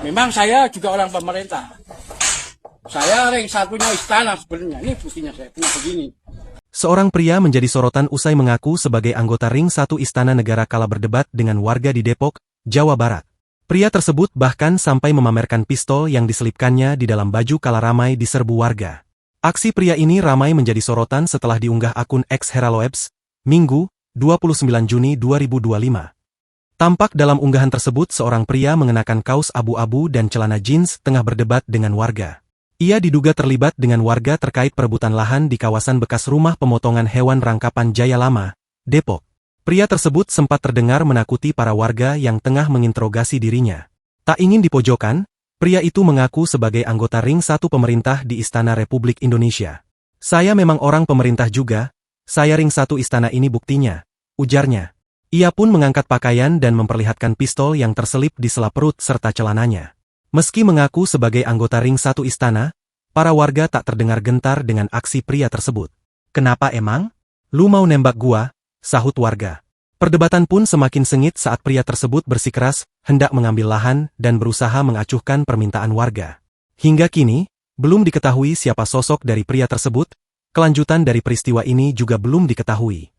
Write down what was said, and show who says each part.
Speaker 1: Memang saya juga orang pemerintah. Saya ring satunya istana sebenarnya. Ini buktinya saya punya begini.
Speaker 2: Seorang pria menjadi sorotan usai mengaku sebagai anggota ring 1 Istana Negara kala berdebat dengan warga di Depok, Jawa Barat. Pria tersebut bahkan sampai memamerkan pistol yang diselipkannya di dalam baju kala ramai diserbu warga. Aksi pria ini ramai menjadi sorotan setelah diunggah akun X Heraloebs, Minggu, 29 Juni 2025. Tampak dalam unggahan tersebut seorang pria mengenakan kaos abu-abu dan celana jeans tengah berdebat dengan warga. Ia diduga terlibat dengan warga terkait perebutan lahan di kawasan bekas rumah pemotongan hewan Rangkapan Jaya Lama, Depok. Pria tersebut sempat terdengar menakuti para warga yang tengah menginterogasi dirinya. Tak ingin dipojokkan, pria itu mengaku sebagai anggota ring 1 pemerintah di Istana Republik Indonesia. "Saya memang orang pemerintah juga, saya ring 1 istana ini buktinya," ujarnya. Ia pun mengangkat pakaian dan memperlihatkan pistol yang terselip di sela perut serta celananya. Meski mengaku sebagai anggota ring 1 istana, para warga tak terdengar gentar dengan aksi pria tersebut. "Kenapa emang? Lu mau nembak gua?" sahut warga. Perdebatan pun semakin sengit saat pria tersebut bersikeras hendak mengambil lahan dan berusaha mengacuhkan permintaan warga. Hingga kini, belum diketahui siapa sosok dari pria tersebut, kelanjutan dari peristiwa ini juga belum diketahui.